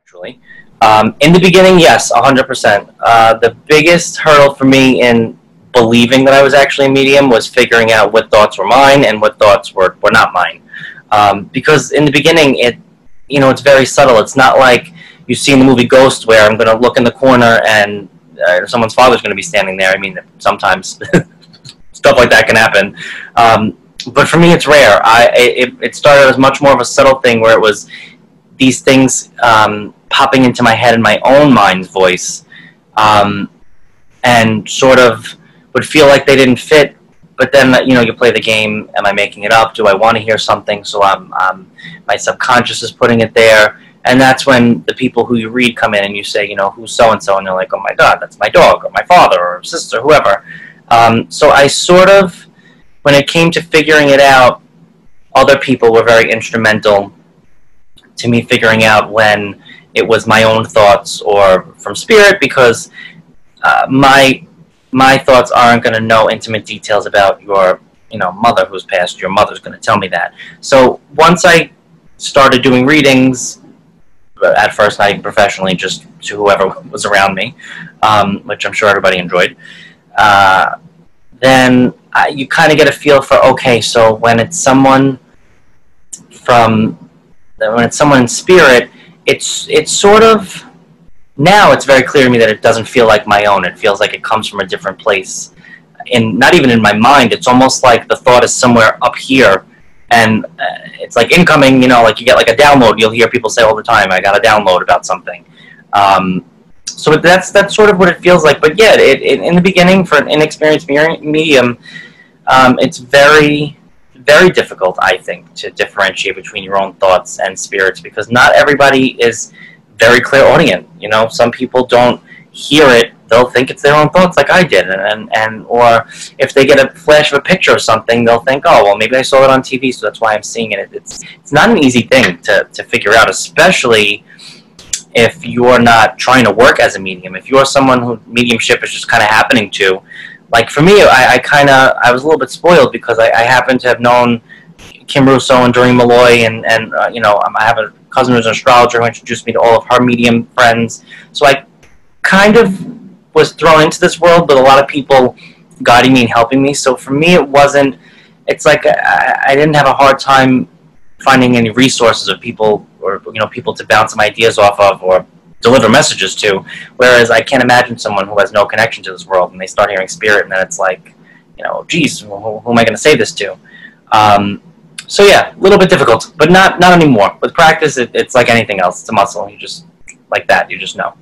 actually. In the beginning, yes, 100%. The biggest hurdle for me in believing that I was actually a medium was figuring out what thoughts were mine and what thoughts were not mine. Because in the beginning, it's very subtle. It's not like you see in the movie Ghost where I'm going to look in the corner and someone's father's going to be standing there. I mean, sometimes stuff like that can happen. But for me, it's rare. It started as much more of a subtle thing where it was these things popping into my head in my own mind's voice, and sort of would feel like they didn't fit. But then, you play the game. Am I making it up? Do I want to hear something? So my subconscious is putting it there. And that's when the people who you read come in and you say, who's so-and-so? And they're like, oh my God, that's my dog or my father or sister, whoever. So I sort of, when it came to figuring it out, other people were very instrumental to me figuring out when it was my own thoughts or from spirit, because my thoughts aren't going to know intimate details about your mother who's passed. Your mother's going to tell me that. So once I started doing readings, at first not even professionally, just to whoever was around me, which I'm sure everybody enjoyed, then you kind of get a feel for, okay, so when it's someone in spirit, it's sort of, now it's very clear to me that it doesn't feel like my own. It feels like it comes from a different place. And not even in my mind, it's almost like the thought is somewhere up here, and it's like incoming, like you get like a download. You'll hear people say all the time, I got a download about something. So that's sort of what it feels like. But yeah, in the beginning, for an inexperienced medium, it's very, very difficult, I think, to differentiate between your own thoughts and spirits, because not everybody is very clairaudient. Some people don't hear it; they'll think it's their own thoughts, like I did, or if they get a flash of a picture of something, they'll think, oh, well, maybe I saw it on TV, so that's why I'm seeing it. It's not an easy thing to figure out, especially if you're not trying to work as a medium. If you're someone who mediumship is just kind of happening to, like for me, I was a little bit spoiled because I happen to have known Kim Russo and Doreen Malloy, and I have a cousin who's an astrologer who introduced me to all of her medium friends. So I kind of was thrown into this world with a lot of people guiding me and helping me. So for me, it's like I didn't have a hard time finding any resources of people, or people to bounce some ideas off of or deliver messages to. Whereas I can't imagine someone who has no connection to this world and they start hearing spirit, and then it's like, geez, who am I going to say this to? So yeah, a little bit difficult, but not anymore. With practice, it's like anything else. It's a muscle. You just, like that, you just know.